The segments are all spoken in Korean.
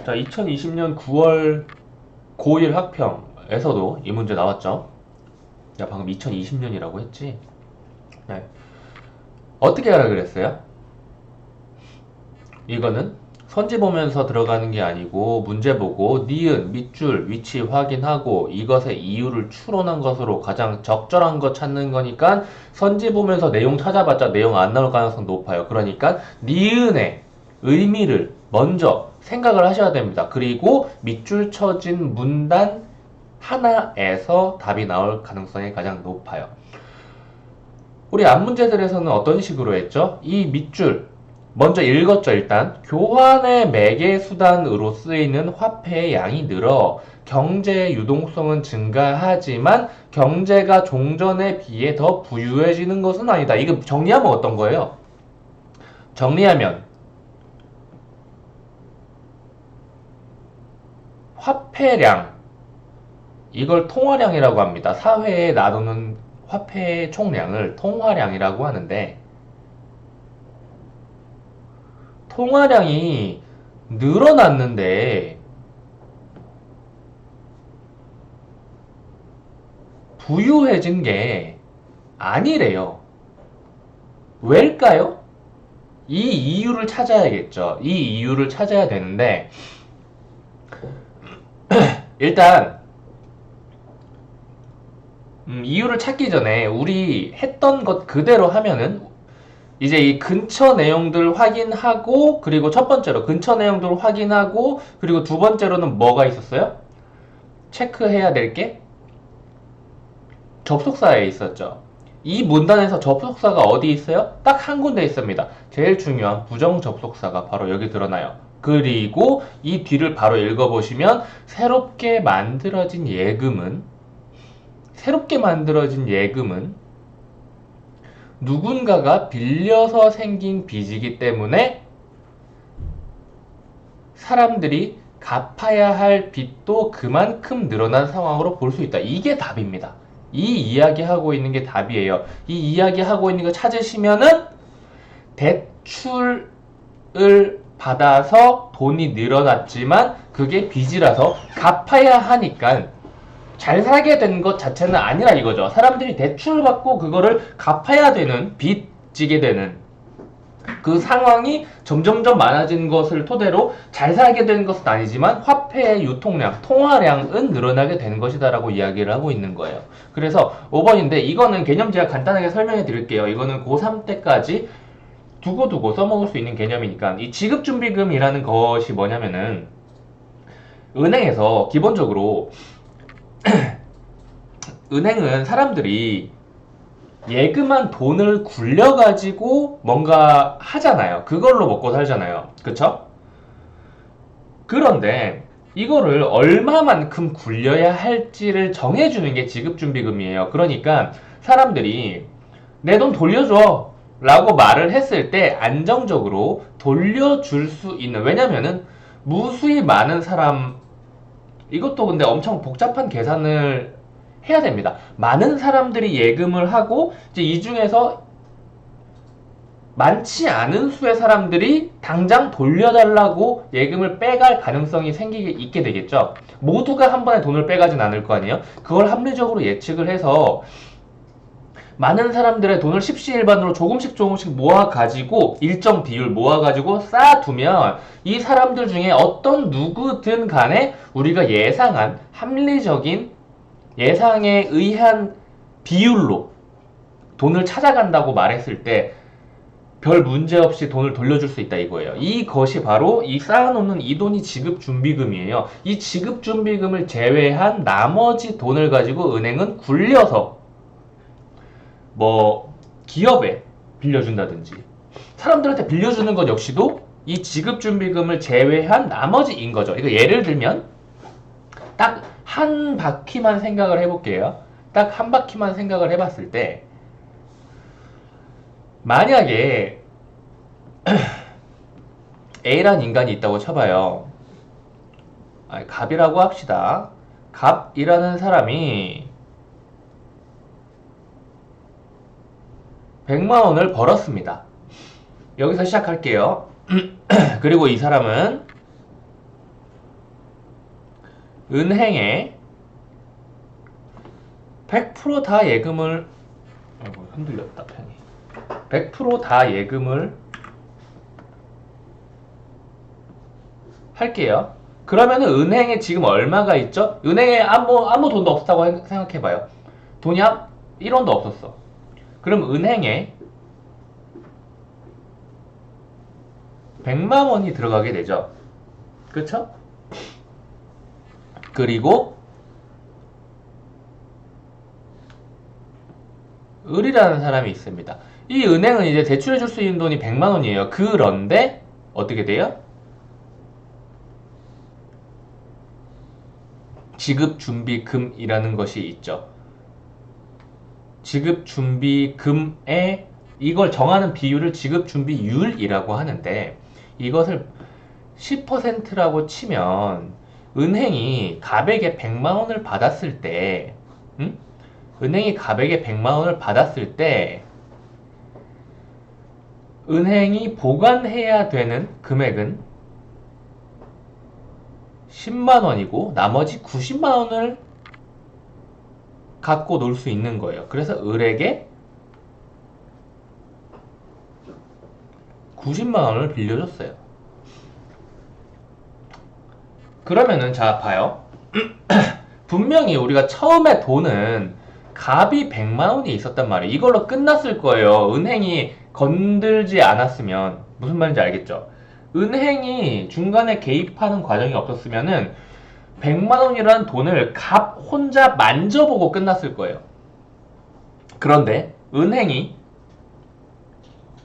자, 2020년 9월 고1 학평에서도 이 문제 나왔죠. 야, 방금 2020년이라고 했지? 네. 어떻게 하라 그랬어요? 이거는 선지 보면서 들어가는 게 아니고 문제 보고 니은, 밑줄, 위치 확인하고 이것의 이유를 추론한 것으로 가장 적절한 거 찾는 거니까 선지 보면서 내용 찾아봤자 내용 안 나올 가능성 높아요. 그러니까 니은의 의미를 먼저 생각을 하셔야 됩니다. 그리고 밑줄 쳐진 문단 하나에서 답이 나올 가능성이 가장 높아요. 우리 앞 문제들에서는 어떤 식으로 했죠? 이 밑줄 먼저 읽었죠. 일단 교환의 매개 수단으로 쓰이는 화폐의 양이 늘어 경제의 유동성은 증가하지만 경제가 종전에 비해 더 부유해지는 것은 아니다. 이거 정리하면 어떤 거예요? 정리하면 화폐량, 이걸 통화량이라고 합니다. 사회에 나누는 화폐의 총량을 통화량이라고 하는데, 통화량이 늘어났는데 부유해진 게 아니래요. 왜일까요? 이 이유를 찾아야겠죠. 이 이유를 찾아야 되는데, 일단 이유를 찾기 전에 우리 했던 것 그대로 하면은 이제 이 근처 내용들 확인하고, 그리고 첫 번째로 근처 내용들 확인하고, 그리고 두 번째로는 뭐가 있었어요? 체크해야 될 게 접속사에 있었죠. 이 문단에서 접속사가 어디 있어요? 딱 한 군데 있습니다. 제일 중요한 부정 접속사가 바로 여기 드러나요. 그리고 이 뒤를 바로 읽어보시면 새롭게 만들어진 예금은 누군가가 빌려서 생긴 빚이기 때문에 사람들이 갚아야 할 빚도 그만큼 늘어난 상황으로 볼 수 있다. 이게 답입니다. 이 이야기하고 있는 게 답이에요. 이 이야기하고 있는 거 찾으시면은 대출을 받아서 돈이 늘어났지만 그게 빚이라서 갚아야 하니까 잘 살게 된 것 자체는 아니라 이거죠. 사람들이 대출 받고 그거를 갚아야 되는, 빚지게 되는 그 상황이 점점점 많아진 것을 토대로 잘 살게 되는 것은 아니지만 화폐의 유통량, 통화량은 늘어나게 되는 것이다 라고 이야기를 하고 있는 거예요. 그래서 5번인데 이거는 개념 제가 간단하게 설명해 드릴게요. 이거는 고3 때까지 두고두고 써먹을 수 있는 개념이니까. 이 지급준비금이라는 것이 뭐냐면은 은행에서 기본적으로 은행은 사람들이 예금한 돈을 굴려가지고 뭔가 하잖아요. 그걸로 먹고 살잖아요. 그쵸? 그런데 이거를 얼마만큼 굴려야 할지를 정해주는 게 지급준비금이에요. 그러니까 사람들이 내 돈 돌려줘 라고 말을 했을 때 안정적으로 돌려줄 수 있는, 왜냐면은 무수히 많은 사람, 이것도 근데 엄청 복잡한 계산을 해야 됩니다. 많은 사람들이 예금을 하고 이제 이 중에서 많지 않은 수의 사람들이 당장 돌려달라고 예금을 빼갈 가능성이 있게 되겠죠. 모두가 한 번에 돈을 빼가진 않을 거 아니에요. 그걸 합리적으로 예측을 해서 많은 사람들의 돈을 십시일반으로 조금씩 모아가지고 일정 비율 모아가지고 쌓아두면 이 사람들 중에 어떤 누구든 간에 우리가 예상한 합리적인 예상에 의한 비율로 돈을 찾아간다고 말했을 때 별 문제 없이 돈을 돌려줄 수 있다 이거예요. 이것이 바로 이 쌓아놓는 이 돈이 지급준비금이에요. 이 지급준비금을 제외한 나머지 돈을 가지고 은행은 굴려서 뭐 기업에 빌려준다든지 사람들한테 빌려주는 것 역시도 이 지급준비금을 제외한 나머지인 거죠. 이거 예를 들면 딱 한 바퀴만 생각을 해볼게요. 딱 한 바퀴만 생각을 해봤을 때 만약에 A란 인간이 있다고 쳐봐요. 갑이라고 합시다. 갑이라는 사람이 100만 원을 벌었습니다. 여기서 시작할게요. 그리고 이 사람은 은행에 100%다 예금을 아이고 흔들렸다 펜이 100%다 예금을 할게요. 그러면은 은행에 지금 얼마가 있죠? 은행에 아무 돈도 없었다고 생각해봐요. 돈이 1원도 없었어. 그럼 은행에 100만 원이 들어가게 되죠. 그쵸? 그리고 을이라는 사람이 있습니다. 이 은행은 이제 대출해 줄 수 있는 돈이 100만 원이에요. 그런데 어떻게 돼요? 지급준비금이라는 것이 있죠. 지급준비금에 이걸 정하는 비율을 지급준비율이라고 하는데 이것을 10%라고 치면 은행이 갑에게 100만 원을 받았을 때 은행이 갑에게 100만 원을 받았을 때 은행이 보관해야 되는 금액은 10만 원이고 나머지 90만 원을 갖고 놀 수 있는 거예요. 그래서 을에게 90만 원을 빌려줬어요. 그러면은 자 봐요. 분명히 우리가 처음에 돈은 갑이 100만 원이 있었단 말이에요. 이걸로 끝났을 거예요. 은행이 건들지 않았으면 무슨 말인지 알겠죠? 은행이 중간에 개입하는 과정이 없었으면은 100만 원이라는 돈을 갑 혼자 만져보고 끝났을 거예요. 그런데 은행이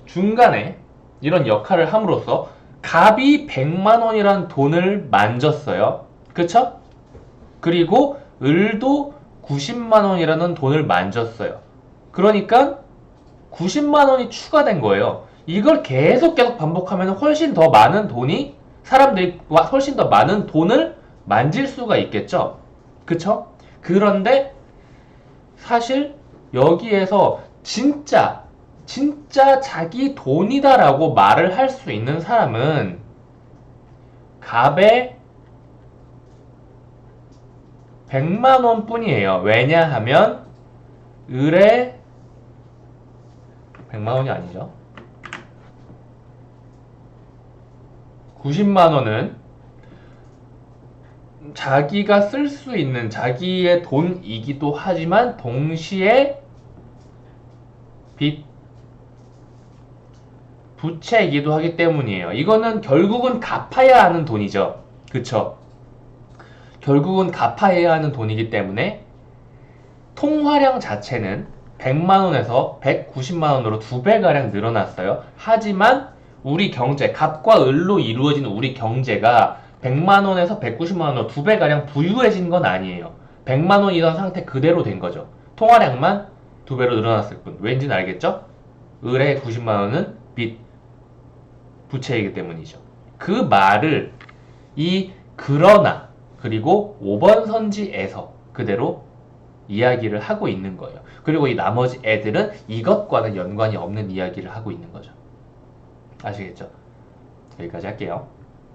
중간에 이런 역할을 함으로써 갑이 100만 원이라는 돈을 만졌어요. 그쵸? 그리고 을도 90만 원이라는 돈을 만졌어요. 그러니까 90만 원이 추가된 거예요. 이걸 계속 반복하면 훨씬 더 많은 돈이 사람들이 훨씬 더 많은 돈을 만질 수가 있겠죠. 그쵸? 그런데 사실 여기에서 진짜 자기 돈이다라고 말을 할 수 있는 사람은 갑의 100만 원 뿐이에요. 왜냐하면 을의 100만 원이 아니죠. 90만 원은 자기가 쓸 수 있는 자기의 돈이기도 하지만 동시에 빚 부채이기도 하기 때문이에요. 이거는 결국은 갚아야 하는 돈이죠. 그쵸? 결국은 갚아야 하는 돈이기 때문에 통화량 자체는 100만원에서 190만원으로 2배가량 늘어났어요. 하지만 우리 경제, 갑과 을로 이루어진 우리 경제가 100만원에서 190만원으로 2배가량 부유해진 건 아니에요. 100만원이던 상태 그대로 된 거죠. 통화량만 2배로 늘어났을 뿐. 왠지는 알겠죠? 을의 90만원은 빚, 부채이기 때문이죠. 그 말을 그러나 그리고 5번 선지에서 그대로 이야기를 하고 있는 거예요. 그리고 이 나머지 애들은 이것과는 연관이 없는 이야기를 하고 있는 거죠. 아시겠죠? 여기까지 할게요.